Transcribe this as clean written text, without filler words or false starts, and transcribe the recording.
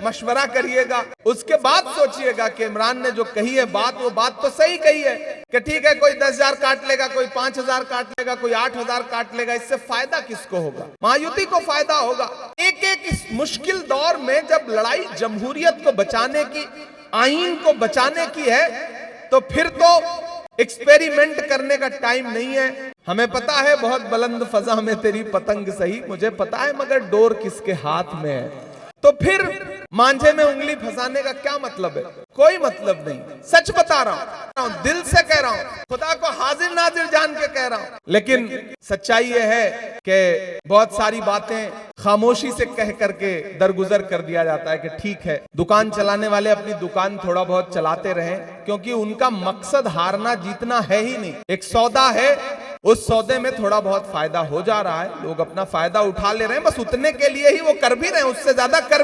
मशवरा करिएगा, उसके बाद सोचिएगा कि इमरान ने जो कही है बात, वो बात तो सही कही है कि ठीक है कोई 10,000 काट लेगा, कोई 5,000 काट लेगा, कोई 8,000 काट लेगा, इससे फायदा किसको होगा? महायुति को फायदा होगा। एक एक इस मुश्किल दौर में जब लड़ाई जमहूरियत को बचाने की, आईन को बचाने की है, तो फिर तो एक्सपेरिमेंट करने का टाइम नहीं है। हमें पता है बहुत बुलंद फजा में तेरी पतंग सही, मुझे पता है मगर डोर किसके हाथ में है। तो फिर मांझे में उंगली फंसाने का क्या मतलब है? कोई मतलब नहीं। सच बता रहा हूं, दिल से कह रहा हूं, खुदा को हाजिर नाजिर जान के कह रहा हूं। लेकिन सच्चाई यह है कि बहुत सारी बातें खामोशी से कह करके दरगुजर कर दिया जाता है कि ठीक है, दुकान चलाने वाले अपनी दुकान थोड़ा बहुत चलाते रहें, क्योंकि उनका मकसद हारना जीतना है ही नहीं। एक सौदा है, उस सौदे में थोड़ा बहुत फायदा हो जा रहा है, लोग अपना फायदा उठा ले रहे हैं, बस उतने के लिए ही वो कर भी रहे हैं, उससे ज्यादा कर